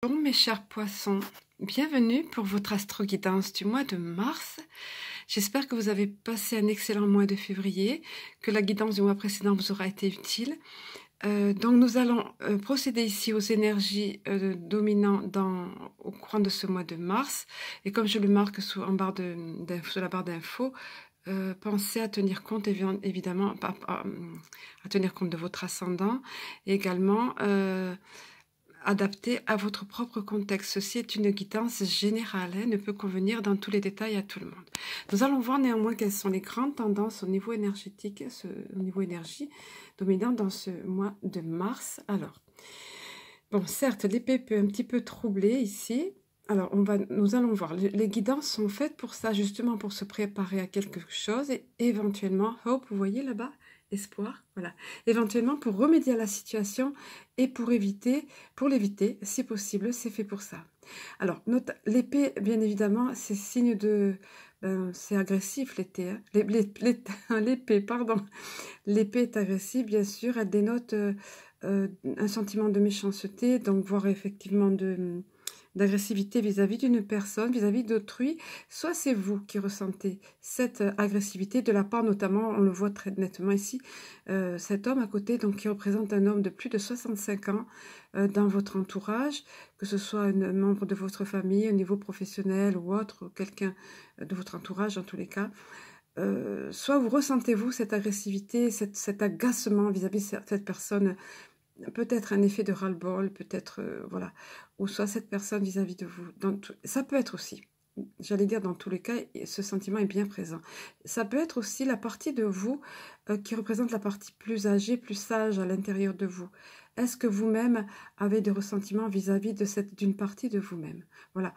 Bonjour mes chers poissons, bienvenue pour votre astro-guidance du mois de mars. J'espère que vous avez passé un excellent mois de février, que la guidance du mois précédent vous aura été utile. Donc nous allons procéder ici aux énergies dominantes au courant de ce mois de mars. Et comme je le marque sur la barre d'infos, pensez à tenir compte évidemment à tenir compte de votre ascendant et également adapté à votre propre contexte. Ceci est une guidance générale, ne peut convenir dans tous les détails à tout le monde. Nous allons voir néanmoins quelles sont les grandes tendances au niveau énergétique, au niveau énergie dominant dans ce mois de mars. Alors, bon, certes, l'épée peut un petit peu troubler ici. Alors, nous allons voir. Les guidances sont faites pour ça, justement pour se préparer à quelque chose et éventuellement, hop, vous voyez là-bas, espoir, voilà. Éventuellement pour remédier à la situation et pour l'éviter, si possible, c'est fait pour ça. Alors, l'épée, bien évidemment, c'est signe de... c'est agressif l'été, hein. L'épée, pardon. L'épée est agressive, bien sûr, elle dénote un sentiment de méchanceté, donc voire effectivement d'agressivité vis-à-vis d'une personne, vis-à-vis d'autrui, soit c'est vous qui ressentez cette agressivité de la part notamment, on le voit très nettement ici, cet homme à côté, donc qui représente un homme de plus de 65 ans dans votre entourage, que ce soit un membre de votre famille, au niveau professionnel ou autre, quelqu'un de votre entourage en tous les cas. Soit vous ressentez-vous cette agressivité, cet agacement vis-à-vis de cette personne, peut-être un effet de ras-le-bol, peut-être, voilà, ou soit cette personne vis-à-vis de vous. Ça peut être aussi, j'allais dire dans tous les cas, ce sentiment est bien présent. Ça peut être aussi la partie de vous qui représente la partie plus âgée, plus sage à l'intérieur de vous. Est-ce que vous-même avez des ressentiments vis-à-vis d'une partie de vous-même? Voilà.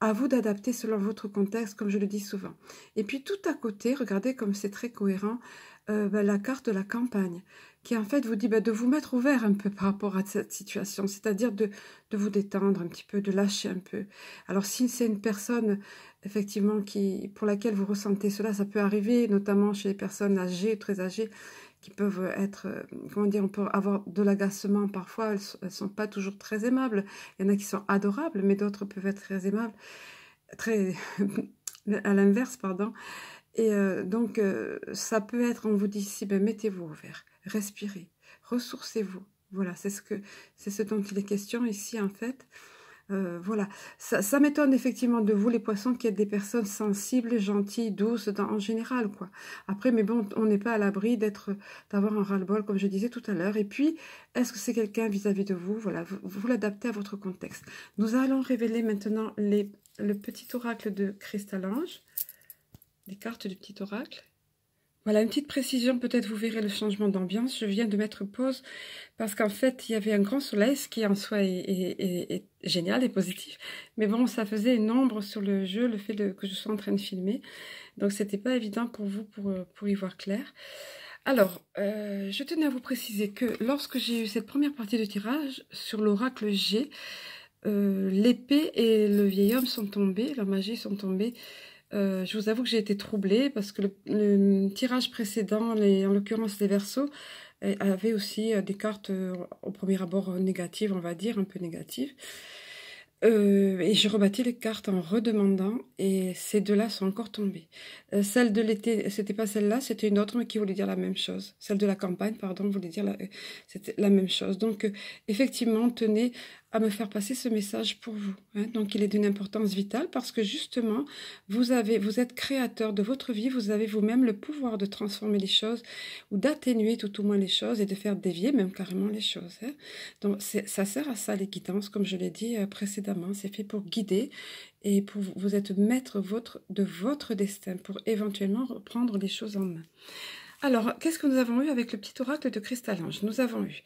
À vous d'adapter selon votre contexte, comme je le dis souvent. Et puis tout à côté, regardez comme c'est très cohérent, la carte de la campagne, qui en fait vous dit de vous mettre ouvert un peu par rapport à cette situation, c'est-à-dire de vous détendre un petit peu, de lâcher un peu. Alors si c'est une personne effectivement pour laquelle vous ressentez cela, ça peut arriver notamment chez les personnes âgées, très âgées, qui peuvent être, comment dire, on peut avoir de l'agacement parfois, elles sont pas toujours très aimables. Il y en a qui sont adorables, mais d'autres peuvent être très aimables, très à l'inverse, pardon. Et donc, ça peut être, on vous dit ici, mettez-vous au vert, respirez, ressourcez-vous. Voilà, c'est ce dont il est question ici, en fait. Voilà, ça m'étonne effectivement de vous, les poissons, qui êtes des personnes sensibles, gentilles, douces, en général, quoi. Après, mais bon, on n'est pas à l'abri d'avoir un ras-le-bol, comme je disais tout à l'heure. Et puis, est-ce que c'est quelqu'un vis-à-vis de vous? Voilà, vous l'adaptez à votre contexte. Nous allons révéler maintenant le petit oracle de Cristal-Ange, les cartes du petit oracle. Voilà, une petite précision, peut-être vous verrez le changement d'ambiance. Je viens de mettre pause parce qu'en fait, il y avait un grand soleil, ce qui en soi est génial et positif. Mais bon, ça faisait une ombre sur le jeu, le fait que je sois en train de filmer. Donc, c'était pas évident pour vous pour y voir clair. Alors, je tenais à vous préciser que lorsque j'ai eu cette première partie de tirage sur l'oracle G, l'épée et le vieil homme sont tombés, la magie sont tombés. Je vous avoue que j'ai été troublée parce que le tirage précédent, en l'occurrence les Verseaux, avait aussi des cartes au premier abord négatives, on va dire, un peu négatives. Et j'ai rebattu les cartes en redemandant et ces deux-là sont encore tombées. Celle de l'été, c'était pas celle-là, c'était une autre mais qui voulait dire la même chose. Celle de la campagne, pardon, voulait dire c'était la même chose. Donc, effectivement, tenez à me faire passer ce message pour vous. Hein. Donc, il est d'une importance vitale parce que justement, vous êtes créateur de votre vie, vous avez vous-même le pouvoir de transformer les choses ou d'atténuer tout au moins les choses et de faire dévier même carrément les choses. Hein. Donc, ça sert à ça, les guidances, comme je l'ai dit précédemment. C'est fait pour guider et pour vous êtes maître de votre destin, pour éventuellement reprendre les choses en main. Alors, qu'est-ce que nous avons eu avec le petit oracle de Cristal-Ange? Nous avons eu...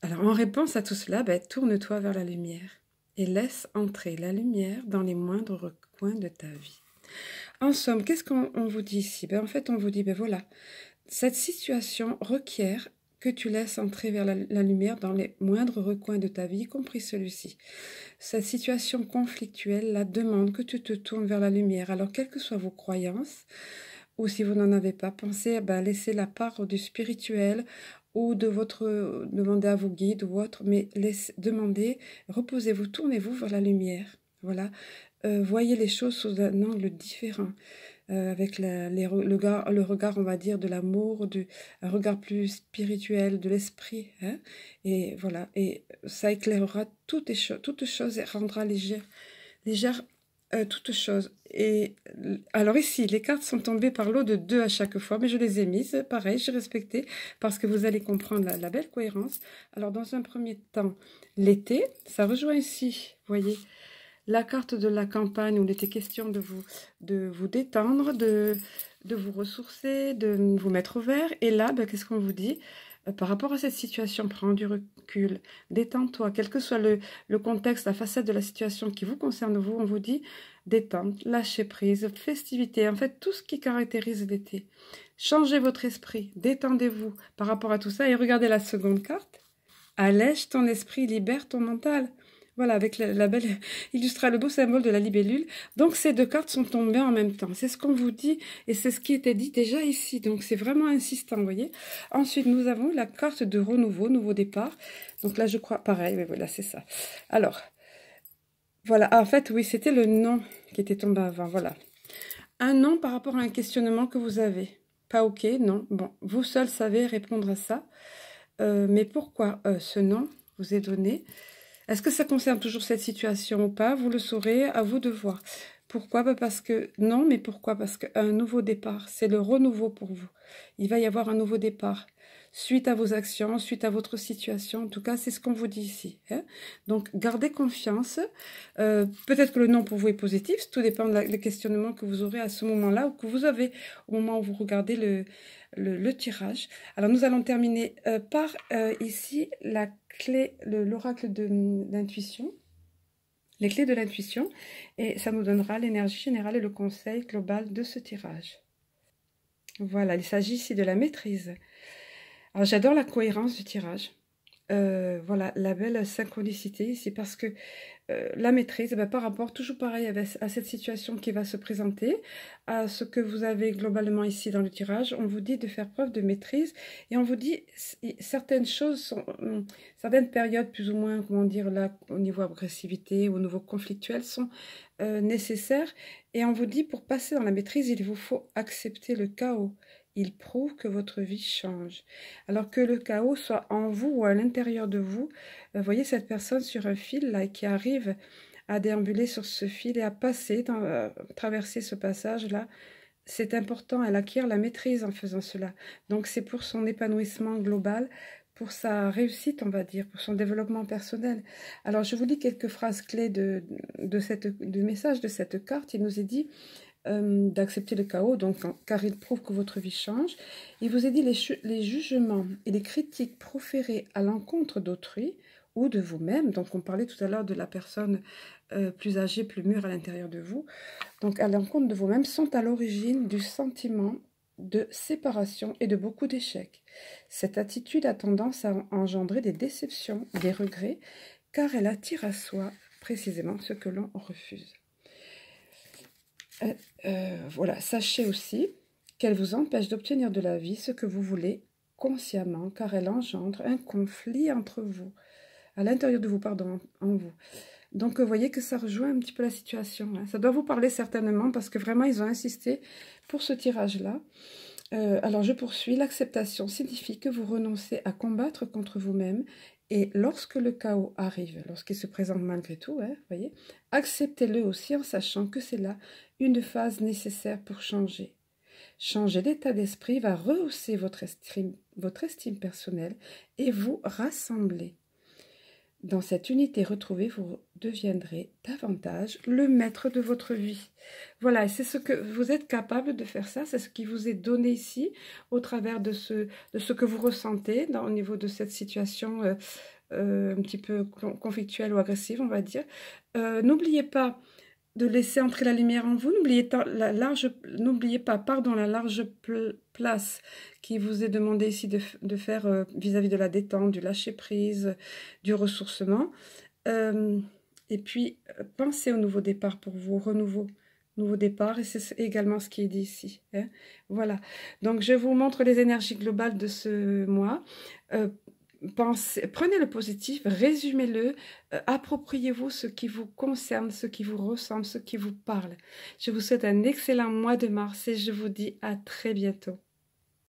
Alors, en réponse à tout cela, tourne-toi vers la lumière et laisse entrer la lumière dans les moindres recoins de ta vie. En somme, qu'est-ce qu'on vous dit ici? En fait, on vous dit, voilà, cette situation requiert que tu laisses entrer vers la lumière dans les moindres recoins de ta vie, y compris celui-ci. Cette situation conflictuelle la demande que tu te tournes vers la lumière. Alors, quelles que soient vos croyances, ou si vous n'en avez pas, pensez à laisser la part du spirituel ou de demander à vos guides ou autres, mais demandez, reposez-vous, tournez-vous vers la lumière. Voilà, voyez les choses sous un angle différent, avec le regard, on va dire, de l'amour, un regard plus spirituel de l'esprit, hein, et voilà, et ça éclairera toutes choses et rendra légère toute chose. Et alors ici, les cartes sont tombées par lot de 2 à chaque fois, mais je les ai mises, pareil, j'ai respecté, parce que vous allez comprendre la belle cohérence. Alors dans un premier temps, l'été, ça rejoint ici, vous voyez, la carte de la campagne où il était question de vous détendre, de vous ressourcer, de vous mettre au vert. Et là, ben, qu'est-ce qu'on vous dit? Par rapport à cette situation, prends du recul, détends-toi, quel que soit le contexte, la facette de la situation qui vous concerne, vous, on vous dit détente, lâcher prise, festivité, en fait tout ce qui caractérise l'été. Changez votre esprit, détendez-vous par rapport à tout ça et regardez la seconde carte. Allège ton esprit, libère ton mental. Voilà, avec la belle illustra le beau symbole de la libellule. Donc, ces 2 cartes sont tombées en même temps. C'est ce qu'on vous dit et c'est ce qui était dit déjà ici. Donc, c'est vraiment insistant, vous voyez. Ensuite, nous avons la carte de renouveau, nouveau départ. Donc là, je crois, pareil, mais voilà, c'est ça. Alors, voilà, en fait, oui, c'était le non qui était tombé avant, voilà. Un non par rapport à un questionnement que vous avez. Pas ok, non. Bon, vous seul savez répondre à ça. Mais pourquoi ce non vous est donné? Est-ce que ça concerne toujours cette situation ou pas? Vous le saurez, à vous de voir. Pourquoi? Parce que non, mais pourquoi? Parce qu'un nouveau départ, c'est le renouveau pour vous. Il va y avoir un nouveau départ. Suite à vos actions, suite à votre situation, en tout cas, c'est ce qu'on vous dit ici. Hein. Donc, gardez confiance. Peut-être que le non pour vous est positif, tout dépend des questionnements que vous aurez à ce moment-là ou que vous avez au moment où vous regardez le tirage. Alors, nous allons terminer par ici la clé, l'oracle de l'intuition, les clés de l'intuition, et ça nous donnera l'énergie générale et le conseil global de ce tirage. Voilà, il s'agit ici de la maîtrise. Alors, j'adore la cohérence du tirage. Voilà, la belle synchronicité ici, parce que la maîtrise, par rapport, toujours pareil à cette situation qui va se présenter, à ce que vous avez globalement ici dans le tirage, on vous dit de faire preuve de maîtrise, et on vous dit certaines choses, certaines périodes plus ou moins, comment dire, là, au niveau agressivité, au niveau conflictuel, sont nécessaires, et on vous dit pour passer dans la maîtrise, il vous faut accepter le chaos. Il prouve que votre vie change. Alors que le chaos soit en vous ou à l'intérieur de vous, voyez cette personne sur un fil là qui arrive à déambuler sur ce fil et à passer, traverser ce passage-là. C'est important, elle acquiert la maîtrise en faisant cela. Donc c'est pour son épanouissement global, pour sa réussite, on va dire, pour son développement personnel. Alors je vous lis quelques phrases clés du message de cette carte. Il nous est dit d'accepter le chaos, donc, car il prouve que votre vie change. Il vous est dit les jugements et les critiques proférées à l'encontre d'autrui ou de vous-même, donc on parlait tout à l'heure de la personne plus âgée, plus mûre à l'intérieur de vous, donc à l'encontre de vous-même, sont à l'origine du sentiment de séparation et de beaucoup d'échecs. Cette attitude a tendance à engendrer des déceptions, des regrets, car elle attire à soi précisément ce que l'on refuse. Voilà, sachez aussi qu'elle vous empêche d'obtenir de la vie ce que vous voulez consciemment, car elle engendre un conflit entre vous, à l'intérieur de vous, pardon, en vous. Donc, vous voyez que ça rejoint un petit peu la situation. Hein. Ça doit vous parler certainement, parce que vraiment, ils ont insisté pour ce tirage-là. Alors, je poursuis. L'acceptation signifie que vous renoncez à combattre contre vous-même. Et lorsque le chaos arrive, lorsqu'il se présente malgré tout, hein, voyez, acceptez-le aussi en sachant que c'est là une phase nécessaire pour changer. Changer d'état d'esprit va rehausser votre estime personnelle et vous rassembler. Dans cette unité retrouvée, vous deviendrez davantage le maître de votre vie. Voilà, et c'est ce que vous êtes capable de faire ça, c'est ce qui vous est donné ici, au travers de ce que vous ressentez au niveau de cette situation un petit peu conflictuelle ou agressive, on va dire. N'oubliez pas de laisser entrer la lumière en vous. N'oubliez pas, la large place qui vous est demandée ici de faire vis-à-vis de la détente, du lâcher-prise, du ressourcement. Et puis, pensez au nouveau départ pour vous, au renouveau. nouveau départ, et c'est également ce qui est dit ici. Hein. Voilà, donc je vous montre les énergies globales de ce mois. Prenez le positif, résumez-le, appropriez-vous ce qui vous concerne, ce qui vous ressemble, ce qui vous parle. Je vous souhaite un excellent mois de mars et je vous dis à très bientôt.